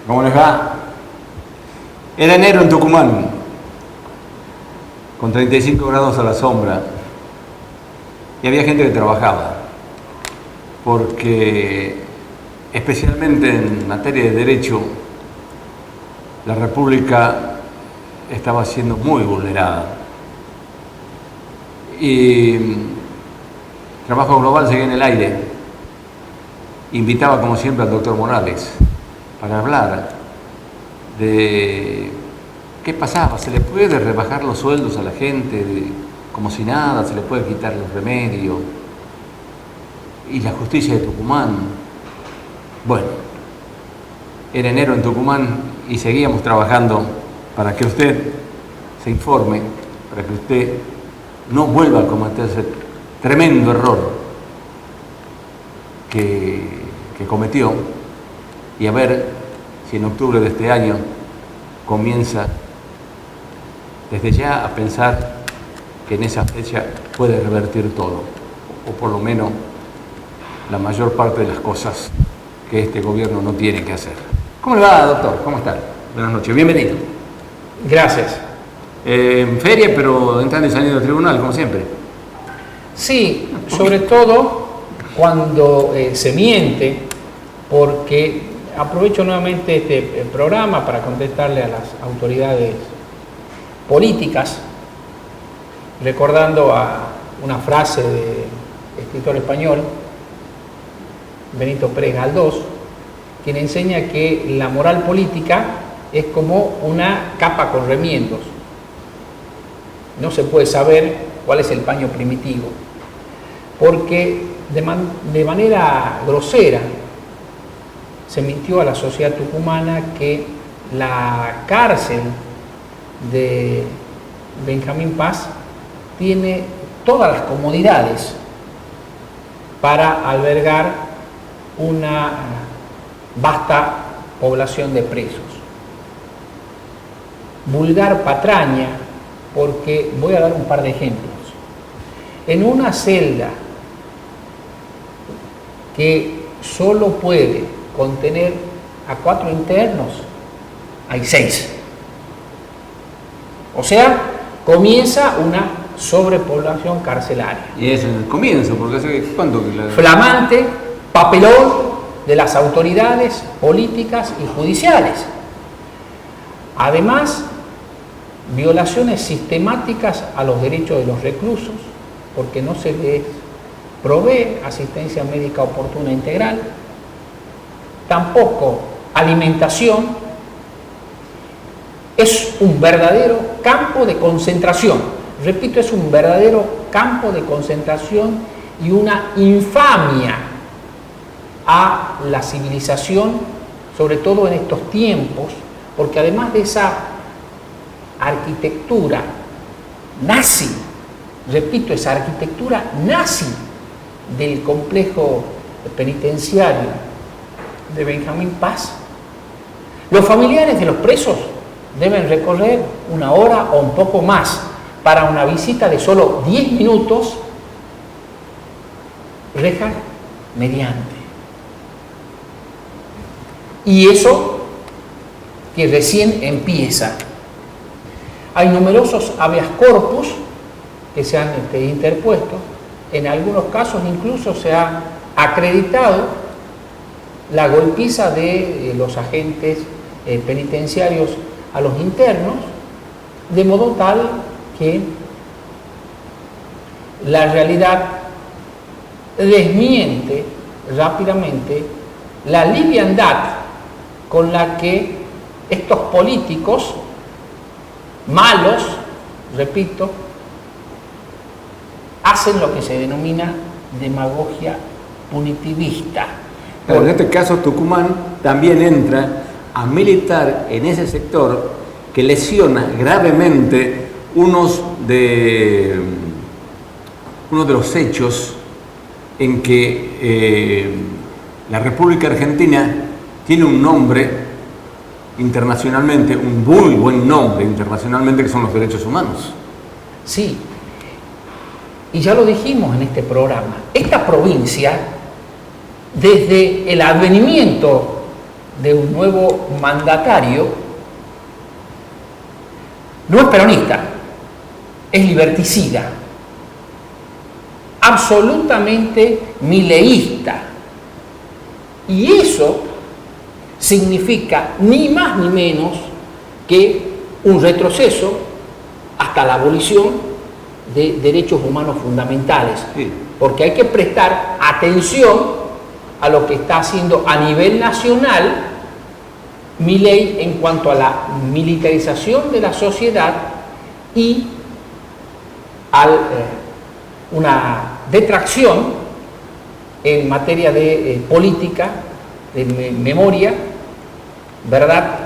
¿Cómo les va? Era enero en Tucumán, con 35 grados a la sombra, y había gente que trabajaba, porque especialmente en materia de derecho, la República estaba siendo muy vulnerada. Y Trabajo Global seguía en el aire. Invitaba, como siempre, al doctor Morales para hablar de qué pasaba. ¿Se le puede rebajar los sueldos a la gente como si nada? ¿Se le puede quitar los remedios? Y la justicia de Tucumán. Bueno, era enero en Tucumán y seguíamos trabajando para que usted se informe, para que usted no vuelva a cometer ese tremendo error que cometió, y a ver si en octubre de este año comienza desde ya a pensar que en esa fecha puede revertir todo, o por lo menos la mayor parte de las cosas que este gobierno no tiene que hacer. ¿Cómo le va, doctor? ¿Cómo está? Buenas noches, bienvenido. Gracias. En feria, pero entrando y saliendo del tribunal, como siempre. Sí, sobre todo cuando se miente, porque aprovecho nuevamente este programa para contestarle a las autoridades políticas, recordando a una frase de escritor español, Benito Pérez Galdós, quien enseña que la moral política es como una capa con remiendos. No se puede saber cuál es el paño primitivo, porque de manera grosera se mintió a la sociedad tucumana que la cárcel de Benjamín Paz tiene todas las comodidades para albergar una vasta población de presos. Vulgar patraña, porque voy a dar un par de ejemplos. En una celda que solo puede contener a 4 internos, hay 6. O sea, comienza una sobrepoblación carcelaria. Y es en el comienzo, porque hace cuánto que la... Flamante papelón de las autoridades políticas y judiciales. Además, violaciones sistemáticas a los derechos de los reclusos, porque no se les provee asistencia médica oportuna e integral, tampoco alimentación. Es un verdadero campo de concentración. Repito, es un verdadero campo de concentración y una infamia a la civilización, sobre todo en estos tiempos, porque además de esa arquitectura nazi, repito, esa arquitectura nazi del complejo penitenciario de Benjamín Paz, los familiares de los presos deben recorrer 1 hora o un poco más para una visita de solo 10 minutos, reja mediante. Y eso que recién empieza. Hay numerosos habeas corpus que se han interpuesto. En algunos casos incluso se ha acreditado la golpiza de los agentes penitenciarios a los internos, de modo tal que la realidad desmiente rápidamente la liviandad con la que estos políticos malos, repito, hacen lo que se denomina demagogia punitivista. Pero en este caso Tucumán también entra a militar en ese sector que lesiona gravemente uno de los hechos en que la República Argentina tiene un nombre internacionalmente, un muy buen nombre internacionalmente, que son los derechos humanos. Sí, y ya lo dijimos en este programa, esta provincia, desde el advenimiento de un nuevo mandatario no es peronista, es liberticida, absolutamente mileísta. Y eso significa ni más ni menos que un retroceso hasta la abolición de derechos humanos fundamentales, Sí. porque hay que prestar atención a lo que está haciendo a nivel nacional Milei en cuanto a la militarización de la sociedad y a una detracción en materia de política, de memoria, verdad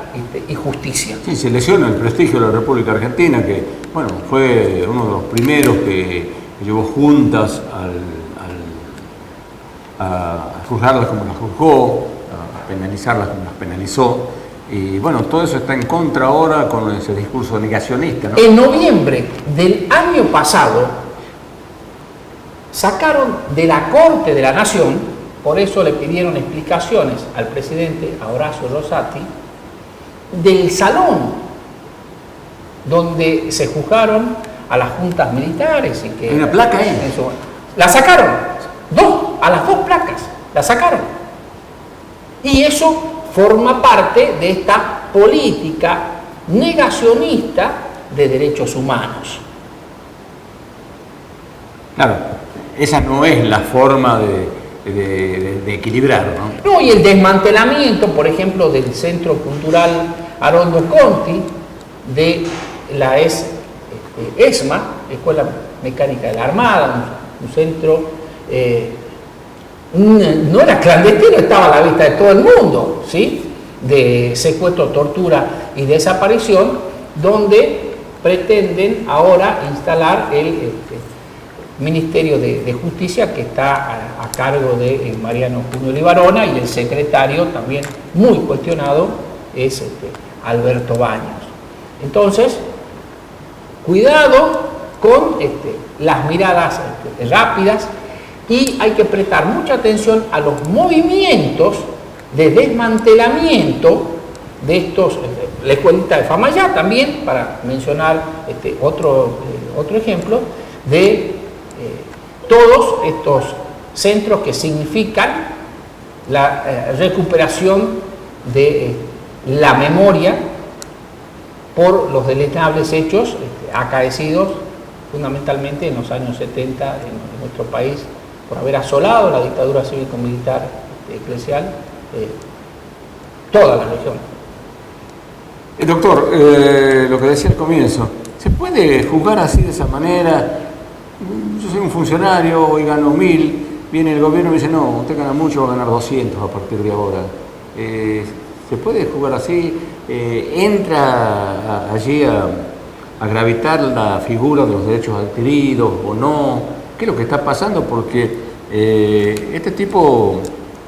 y justicia. Sí, se lesiona el prestigio de la República Argentina, que bueno, fue uno de los primeros que llevó juntas a juzgarlas como las juzgó, a penalizarlas como las penalizó. Y bueno, todo eso está en contra ahora con ese discurso negacionista, ¿no? En noviembre del año pasado sacaron de la Corte de la Nación, por eso le pidieron explicaciones al presidente Horacio Rosati, del salón donde se juzgaron a las juntas militares y que Hay una placa ahí. eso, la sacaron, a las dos placas la sacaron, y eso forma parte de esta política negacionista de derechos humanos. Claro, esa no es la forma de equilibrar, ¿no? No, y el desmantelamiento, por ejemplo, del Centro Cultural Arondo Conti, de la ESMA, Escuela Mecánica de la Armada, un centro, no era clandestino, estaba a la vista de todo el mundo, ¿sí? De secuestro, tortura y desaparición, donde pretenden ahora instalar el Ministerio de Justicia, que está a cargo de Mariano Junio Libarona, y el secretario, también muy cuestionado, es Alberto Baños. Entonces, cuidado con las miradas rápidas, y hay que prestar mucha atención a los movimientos de desmantelamiento de estos, la escuelita de Famayá también, para mencionar otro ejemplo, de todos estos centros que significan la recuperación de la memoria por los deleznables hechos acaecidos fundamentalmente en los años 70 en nuestro país, por haber asolado la dictadura cívico-militar eclesial toda la región. Doctor, lo que decía al comienzo, ¿se puede juzgar así de esa manera? Yo soy un funcionario, hoy gano 1000, viene el gobierno y me dice, no, usted gana mucho, va a ganar 200 a partir de ahora. ¿Se puede jugar así? ¿Entra allí a gravitar la figura de los derechos adquiridos o no? ¿Qué es lo que está pasando? Porque este tipo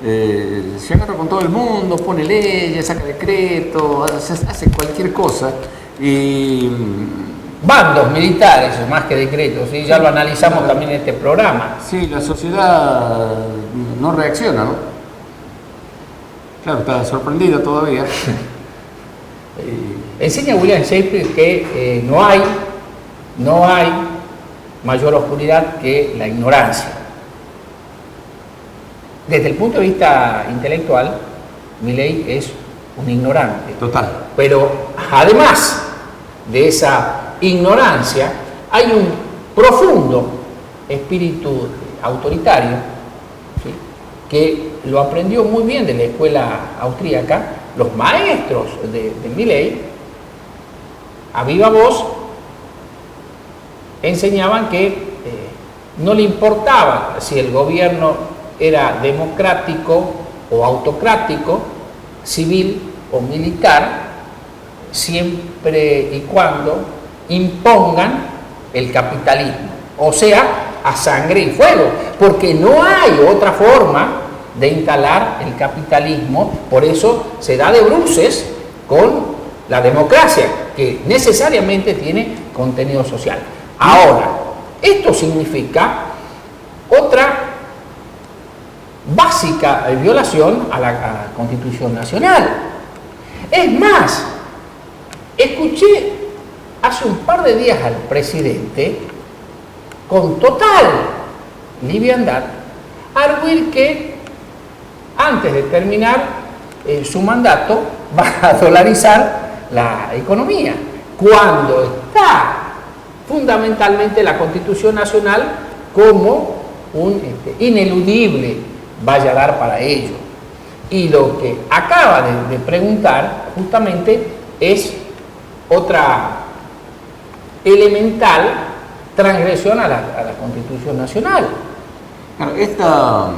se agarra con todo el mundo, pone leyes, saca decretos, hace cualquier cosa y... Bandos militares, más que decretos, ¿sí? Ya lo analizamos también en este programa. Sí, la sociedad no reacciona, ¿no? Claro, está sorprendida todavía. Enseña William Shakespeare que no hay mayor oscuridad que la ignorancia. Desde el punto de vista intelectual, Milei es un ignorante. Total. Pero además de esa ignorancia, hay un profundo espíritu autoritario, ¿sí? Que lo aprendió muy bien de la escuela austríaca. Los maestros de Milei, a viva voz, enseñaban que no le importaba si el gobierno era democrático o autocrático, civil o militar, siempre y cuando impongan el capitalismo, o sea, a sangre y fuego, porque no hay otra forma de instalar el capitalismo. Por eso se da de bruces con la democracia, que necesariamente tiene contenido social. Ahora, esto significa otra básica violación a la Constitución Nacional. Es más, escuché hace un par de días al presidente con total liviandad arguir que antes de terminar su mandato va a dolarizar la economía, cuando está fundamentalmente la Constitución Nacional como un ineludible valladar para ello. Y lo que acaba de preguntar justamente es otra elemental transgresión a la Constitución Nacional. Claro, esta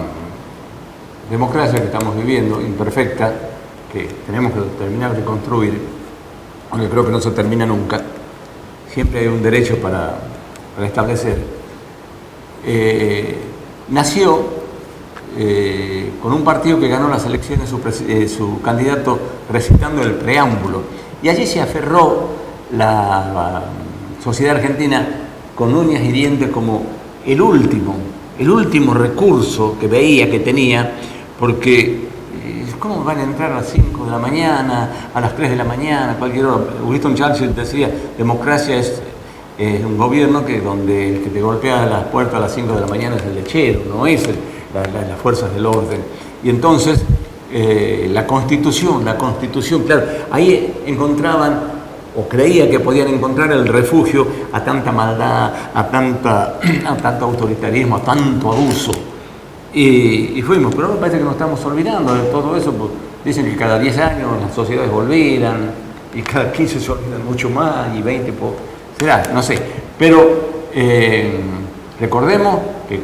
democracia que estamos viviendo, imperfecta, que tenemos que terminar de construir, aunque creo que no se termina nunca, siempre hay un derecho para establecer, nació con un partido que ganó las elecciones, su candidato recitando el preámbulo, y allí se aferró la sociedad argentina con uñas y dientes como el último recurso que veía que tenía, porque ¿cómo van a entrar a las 5 de la mañana, a las 3 de la mañana, cualquier hora? Winston Churchill decía, democracia es un gobierno donde el que te golpea las puertas a las 5 de la mañana es el lechero, no es las fuerzas del orden. Y entonces la Constitución, claro, ahí encontraban, o creía que podían encontrar el refugio a tanta maldad, a tanto autoritarismo, a tanto abuso. Y fuimos, pero me parece que nos estamos olvidando de todo eso, pues dicen que cada 10 años las sociedades volvieran, y cada 15 se olvidan mucho más, y 20, será, no sé. Pero recordemos que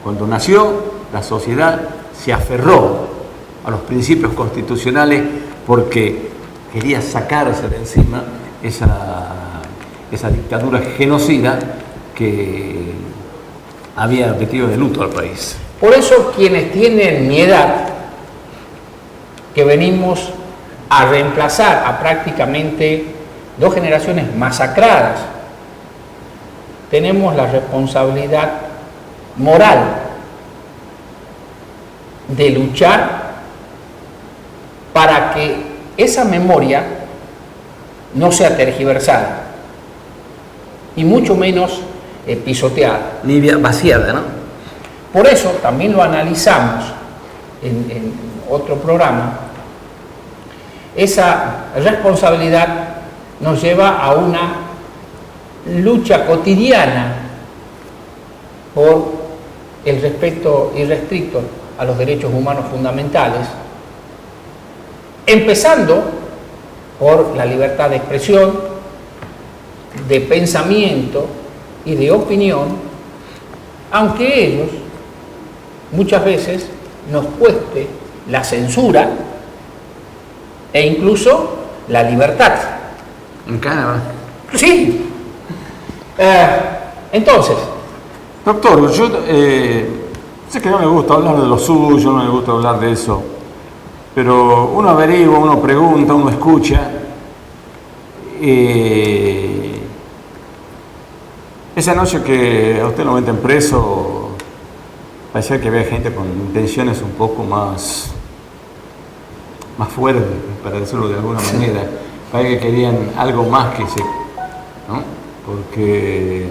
cuando nació, la sociedad se aferró a los principios constitucionales porque quería sacarse de encima esa dictadura genocida que había metido de luto al país. Por eso quienes tienen mi edad, que venimos a reemplazar a prácticamente 2 generaciones masacradas, tenemos la responsabilidad moral de luchar para que esa memoria no sea tergiversada y mucho menos pisoteada. Ni vaciada, ¿no? Por eso también lo analizamos en otro programa. Esa responsabilidad nos lleva a una lucha cotidiana por el respeto irrestricto a los derechos humanos fundamentales, empezando por la libertad de expresión, de pensamiento y de opinión, aunque ellos muchas veces nos cueste la censura e incluso la libertad. En Canadá. Sí. Entonces, doctor, yo sé que no le gusta hablar de lo suyo, no le gusta hablar de eso, pero uno averigua, uno pregunta, uno escucha. Esa noche que a usted lo meten preso, parecía que había gente con intenciones un poco más fuertes, para decirlo de alguna manera. Parece que querían algo más que ¿no? Porque,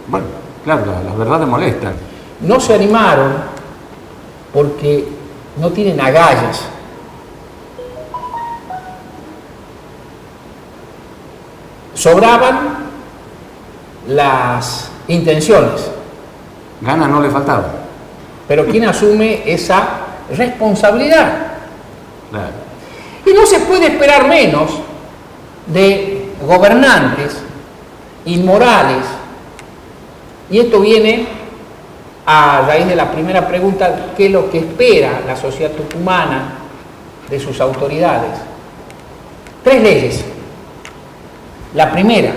bueno, claro, las verdades molestan. No se animaron porque no tienen agallas. Sobraban las intenciones. Ganas no le faltaban. Pero ¿quién asume esa responsabilidad? Claro. Y no se puede esperar menos de gobernantes inmorales. Y esto viene a raíz de la primera pregunta, ¿qué es lo que espera la sociedad tucumana de sus autoridades? 3 leyes. La primera,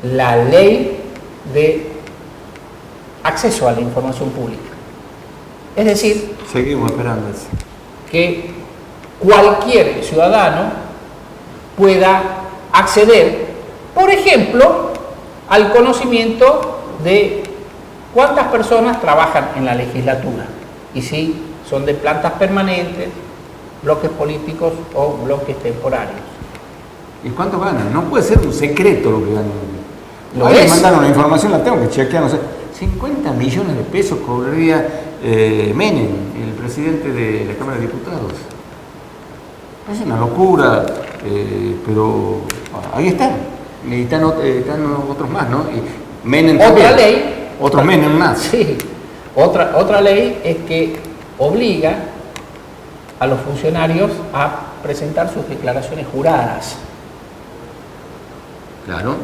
la ley de acceso a la información pública. Es decir, seguimos esperando eso, que cualquier ciudadano pueda acceder, por ejemplo, al conocimiento de ¿Cuántas personas trabajan en la legislatura? Y si son de plantas permanentes, bloques políticos o bloques temporarios. ¿Y cuánto ganan? No puede ser un secreto lo que ganan. Lo Me es. mandaron la información, la tengo que chequear, no sé. 50 millones de pesos cobraría Menem, el presidente de la Cámara de Diputados. Es una locura, pero ahí están. Y están otros más, ¿no? Y Menem Otra también. ley. Otros Menem más. Sí. Otra ley es que obliga a los funcionarios a presentar sus declaraciones juradas. Claro.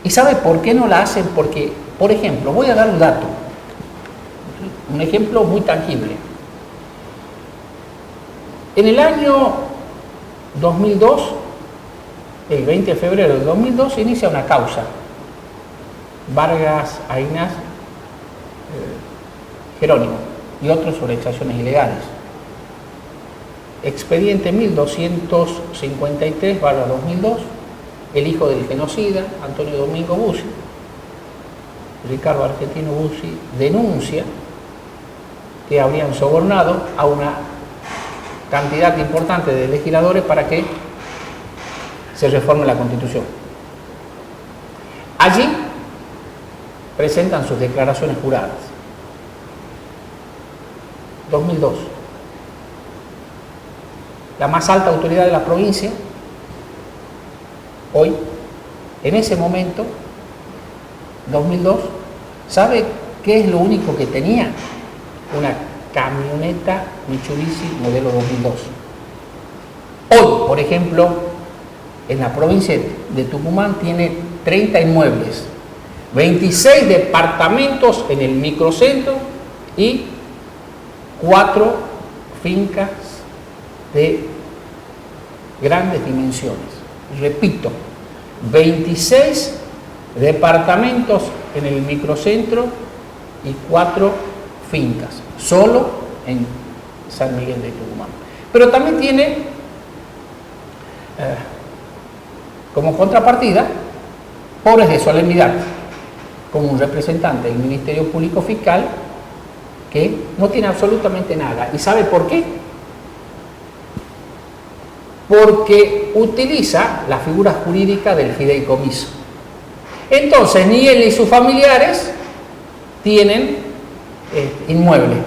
¿Y sabe por qué no la hacen? Porque, por ejemplo, voy a dar un dato, un ejemplo muy tangible. En el año 2002, el 20 de febrero de 2002, se inicia una causa. Vargas Aynas Jerónimo y otros sobre exacciones ilegales. Expediente 1253/2002, el hijo del genocida, Antonio Domingo Bussi, Ricardo Argentino Bussi, denuncia que habrían sobornado a una cantidad importante de legisladores para que se reforme la Constitución. Allí presentan sus declaraciones juradas. 2002. La más alta autoridad de la provincia, hoy, en ese momento, 2002, ¿sabe qué es lo único que tenía? Una camioneta Mitsubishi modelo 2002. Hoy, por ejemplo, en la provincia de Tucumán tiene 30 inmuebles, 26 departamentos en el microcentro y 4 fincas de grandes dimensiones. Repito, 26 departamentos en el microcentro y 4 fincas, solo en San Miguel de Tucumán. Pero también tiene como contrapartida pobres de solemnidad, como un representante del Ministerio Público Fiscal que no tiene absolutamente nada. ¿Y sabe por qué? Porque utiliza la figura jurídica del fideicomiso. Entonces, ni él ni sus familiares tienen inmuebles,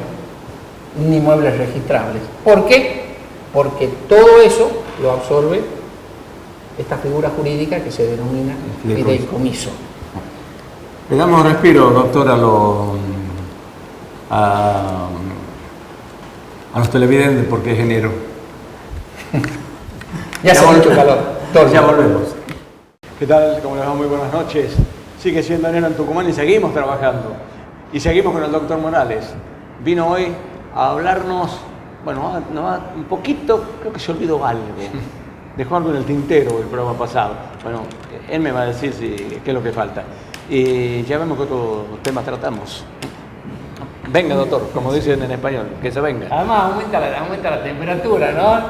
ni inmuebles registrables. ¿Por qué? Porque todo eso lo absorbe esta figura jurídica que se denomina fideicomiso. Le damos respiro, doctor, a los televidentes porque es enero. Ya hace mucho calor. Ya volvemos. ¿Qué tal? ¿Cómo les va? Muy buenas noches. Sigue siendo enero en Tucumán y seguimos trabajando. Y seguimos con el doctor Morales. Vino hoy a hablarnos, bueno, un poquito, creo que se olvidó algo. Dejó algo en el tintero el programa pasado. Bueno, él me va a decir qué es lo que falta. Y ya vemos qué otros temas tratamos. Venga, doctor, como dicen en español, que se venga. Además, aumenta la temperatura, ¿no?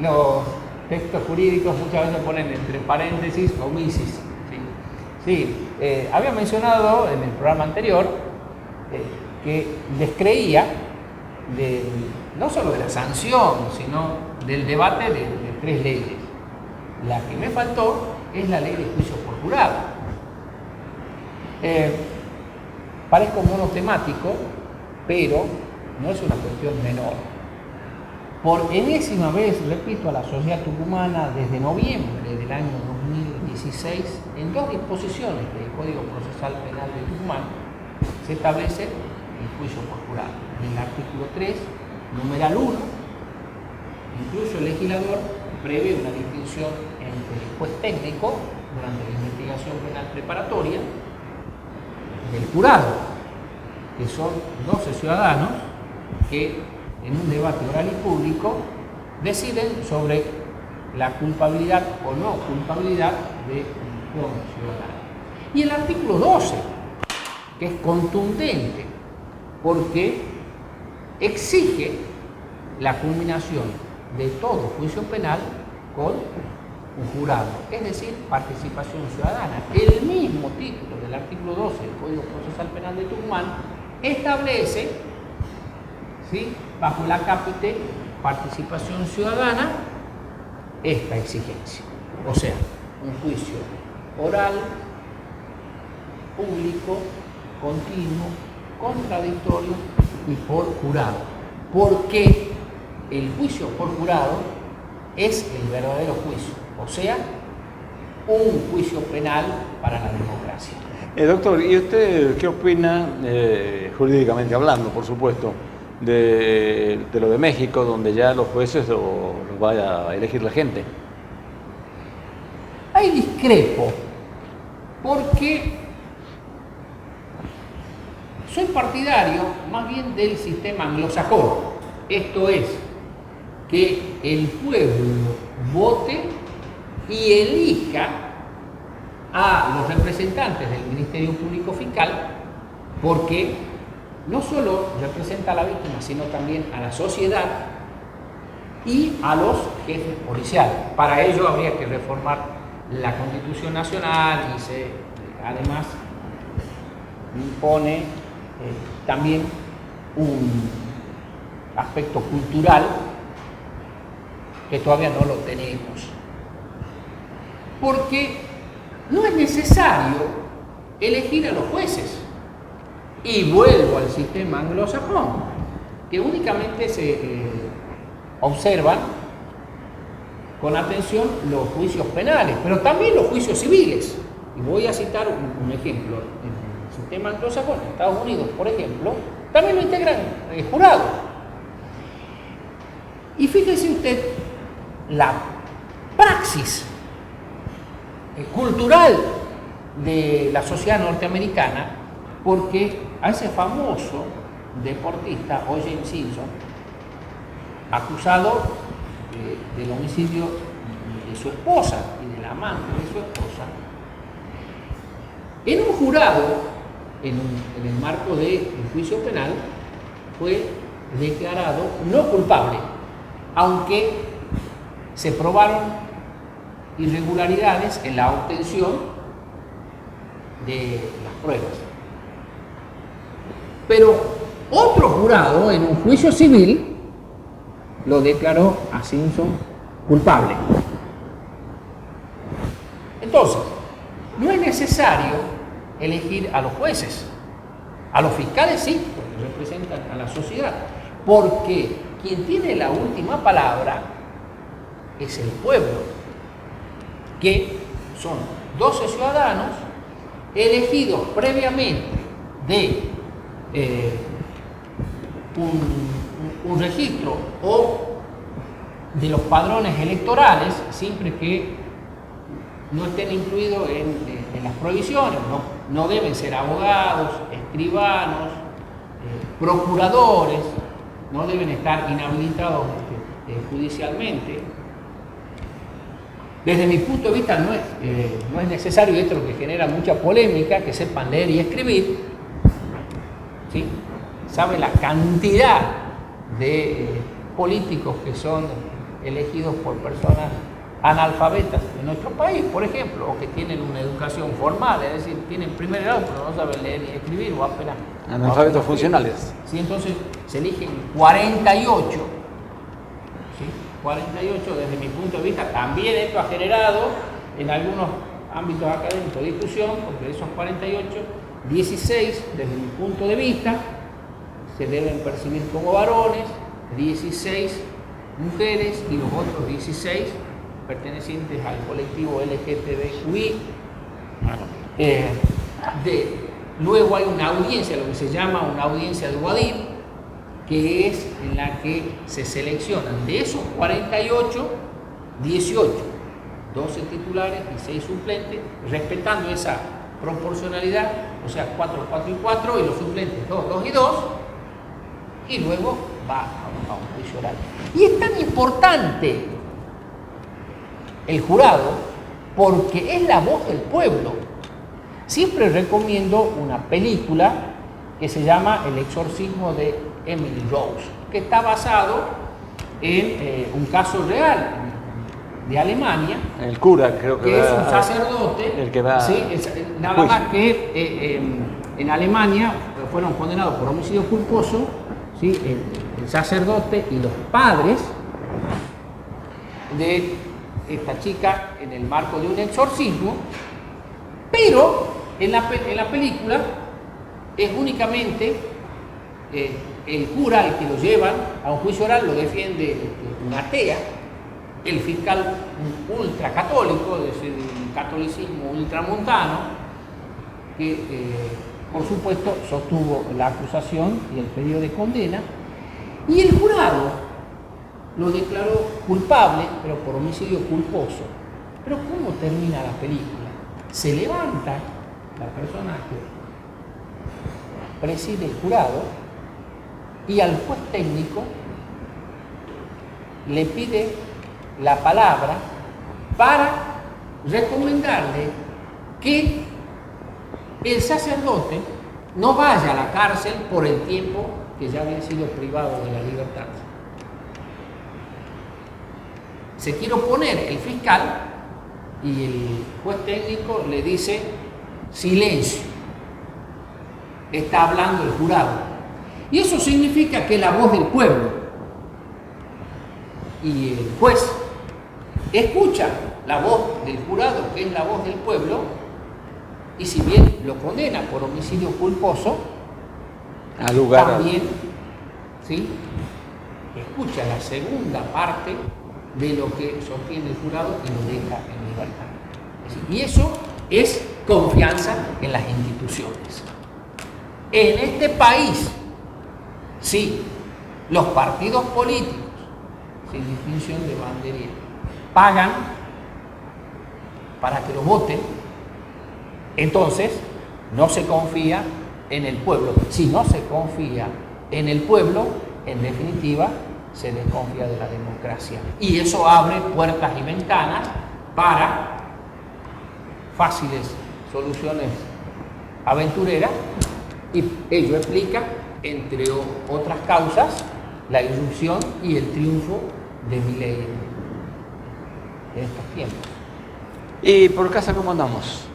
Los textos jurídicos muchas veces ponen entre paréntesis omisis. Sí, había mencionado en el programa anterior que descreía no solo de la sanción, sino del debate de 3 leyes. La que me faltó es la ley de juicio por jurado. Parezco monotemático, pero no es una cuestión menor. Por enésima vez, repito, a la sociedad tucumana, desde noviembre del año 2016, en 2 disposiciones del Código Procesal Penal de Tucumán, se establece el juicio por jurado. En el artículo 3, numeral 1, incluso el legislador prevé una distinción entre el juez técnico, durante la investigación penal preparatoria, del jurado, que son 12 ciudadanos que en un debate oral y público deciden sobre la culpabilidad o no culpabilidad de un ciudadano. Y el artículo 12, que es contundente porque exige la culminación de todo juicio penal con un jurado, es decir, participación ciudadana. El mismo título del artículo 12 del Código Procesal Penal de Tucumán establece, ¿sí?, bajo el acápite participación ciudadana, esta exigencia. O sea, un juicio oral, público, continuo, contradictorio y por jurado. Porque el juicio por jurado es el verdadero juicio, o sea, un juicio penal para la democracia. Doctor, ¿y usted qué opina, jurídicamente hablando, por supuesto, de lo de México, donde ya los jueces los vaya a elegir la gente? Ahí discrepo, porque soy partidario más bien del sistema anglosajón. Esto es, que el pueblo vote y elija a los representantes del Ministerio Público Fiscal, porque no solo representa a la víctima, sino también a la sociedad y a los jefes policiales. Para ello habría que reformar la Constitución Nacional y se además impone también un aspecto cultural que todavía no lo tenemos. Porque no es necesario elegir a los jueces. Y vuelvo al sistema anglosajón, que únicamente se observan con atención los juicios penales, pero también los juicios civiles. Y voy a citar un ejemplo. En el sistema anglosajón, en Estados Unidos, por ejemplo, también lo integran jurados. Y fíjese usted la praxis cultural de la sociedad norteamericana, porque a ese famoso deportista, O.J. Simpson, acusado del homicidio de su esposa y del amante de su esposa, en un jurado, en el marco del juicio penal, fue declarado no culpable, aunque se probaron irregularidades en la obtención de las pruebas. Pero otro jurado, en un juicio civil, lo declaró a Simpson culpable. Entonces, no es necesario elegir a los jueces. A los fiscales sí, porque representan a la sociedad. Porque quien tiene la última palabra es el pueblo, que son 12 ciudadanos elegidos previamente de un registro o de los padrones electorales, siempre que no estén incluidos en las prohibiciones. No deben ser abogados, escribanos, procuradores, no deben estar inhabilitados judicialmente. Desde mi punto de vista no es necesario, esto es lo que genera mucha polémica, que sepan leer y escribir, ¿sí? Sabe la cantidad de políticos que son elegidos por personas analfabetas en nuestro país, por ejemplo, o que tienen una educación formal, es decir, tienen primer grado pero no saben leer ni escribir, o apenas analfabetos funcionales. Sí, entonces se eligen 48. ¿Sí? 48 desde mi punto de vista. También esto ha generado en algunos ámbitos académicos discusión, porque de esos 48, 16 desde mi punto de vista se deben percibir como varones, 16 mujeres y los otros 16 pertenecientes al colectivo LGTBQI. Luego hay una audiencia, lo que se llama una audiencia de Guadir, que es en la que se seleccionan de esos 48, 18, 12 titulares y 6 suplentes, respetando esa proporcionalidad, o sea, 4, 4 y 4, y los suplentes 2, 2 y 2, y luego va a un juicio oral. Y es tan importante el jurado porque es la voz del pueblo. Siempre recomiendo una película que se llama El exorcismo de Emily Rose, que está basado en un caso real, de Alemania, El cura, creo que que es va un sacerdote, el que va ¿sí? Nada juicio. más que en Alemania fueron condenados por homicidio culposo, ¿sí? El sacerdote y los padres de esta chica en el marco de un exorcismo, pero en la película es únicamente el cura el que lo llevan a un juicio oral, lo defiende una atea, el fiscal ultracatólico, es decir, un catolicismo ultramontano, que por supuesto sostuvo la acusación y el pedido de condena, y el jurado lo declaró culpable, pero por homicidio culposo. Pero ¿cómo termina la película? Se levanta la persona que preside el jurado y al juez técnico le pide la palabra para recomendarle que el sacerdote no vaya a la cárcel por el tiempo que ya había sido privado de la libertad. Se quiere oponer el fiscal y el juez técnico le dice: silencio, está hablando el jurado. Y eso significa que es la voz del pueblo. Y el juez escucha la voz del jurado, que es la voz del pueblo, y si bien lo condena por homicidio culposo, Al lugar. también, ¿sí?, escucha la segunda parte de lo que sostiene el jurado y lo deja en libertad. Y eso es confianza en las instituciones. En este país, sí, los partidos políticos, sin distinción de bandería, pagan para que lo voten, entonces no se confía en el pueblo. Si no se confía en el pueblo, en definitiva, se desconfía de la democracia. Y eso abre puertas y ventanas para fáciles soluciones aventureras, y ello explica, entre otras causas, la irrupción y el triunfo de Milei en estos tiempos. ¿Y por casa cómo andamos?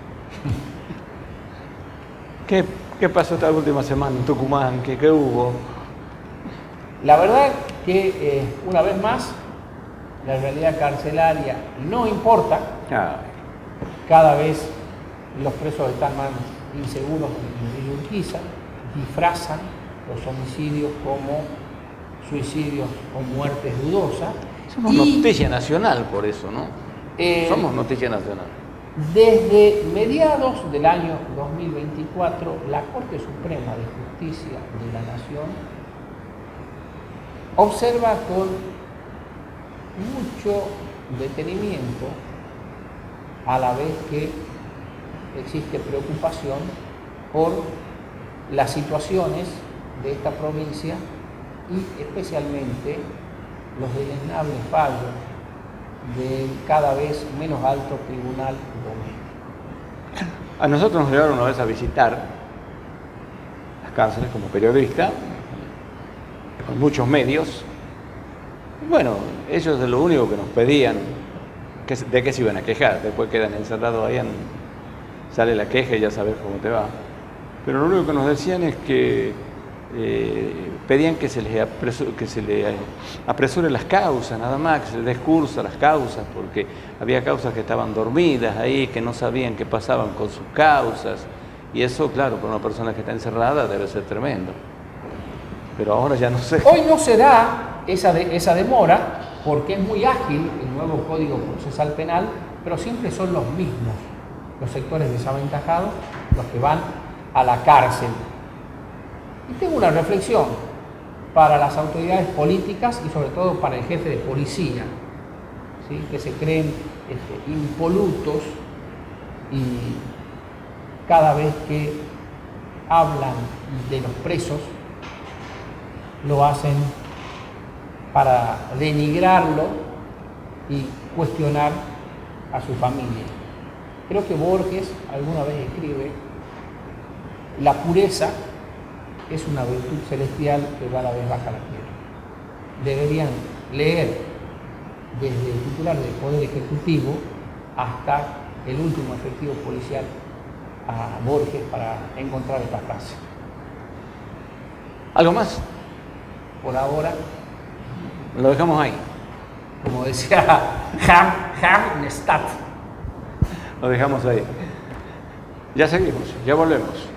¿Qué pasó esta última semana en Tucumán? ¿Qué hubo? La verdad que una vez más la realidad carcelaria no importa. Cada vez los presos están más inseguros en Urquiza, disfrazan los homicidios como suicidios o muertes dudosas. Somos noticia nacional por eso, ¿no? Somos noticia nacional. Desde mediados del año 2024, la Corte Suprema de Justicia de la Nación observa con mucho detenimiento, a la vez que existe preocupación por las situaciones de esta provincia y especialmente los deleznables fallos del cada vez menos alto tribunal doméstico. A nosotros nos llevaron una vez a visitar las cárceles como periodista, con muchos medios. Bueno, ellos de lo único que nos pedían, de qué se iban a quejar, después quedan encerrados ahí, sale la queja y ya sabes cómo te va. Pero lo único que nos decían es que pedían que se les apresure las causas, nada más, que se les dé curso a las causas, porque había causas que estaban dormidas ahí, que no sabían qué pasaban con sus causas, y eso, claro, para una persona que está encerrada debe ser tremendo. Pero ahora ya no sé. Hoy no se da esa demora porque es muy ágil el nuevo Código Procesal Penal, pero siempre son los mismos, los sectores desaventajados, los que van a la cárcel. Y tengo una reflexión para las autoridades políticas y sobre todo para el jefe de policía, ¿sí?, que se creen impolutos y cada vez que hablan de los presos lo hacen para denigrarlo y cuestionar a su familia. Creo que Borges alguna vez escribe: la pureza es una virtud celestial que cada vez baja la tierra. Deberían leer desde el titular del Poder Ejecutivo hasta el último efectivo policial a Borges para encontrar esta frase. ¿Algo más? Por ahora, Lo dejamos ahí. como decía Harnestadt. Lo dejamos ahí. Ya seguimos, ya volvemos.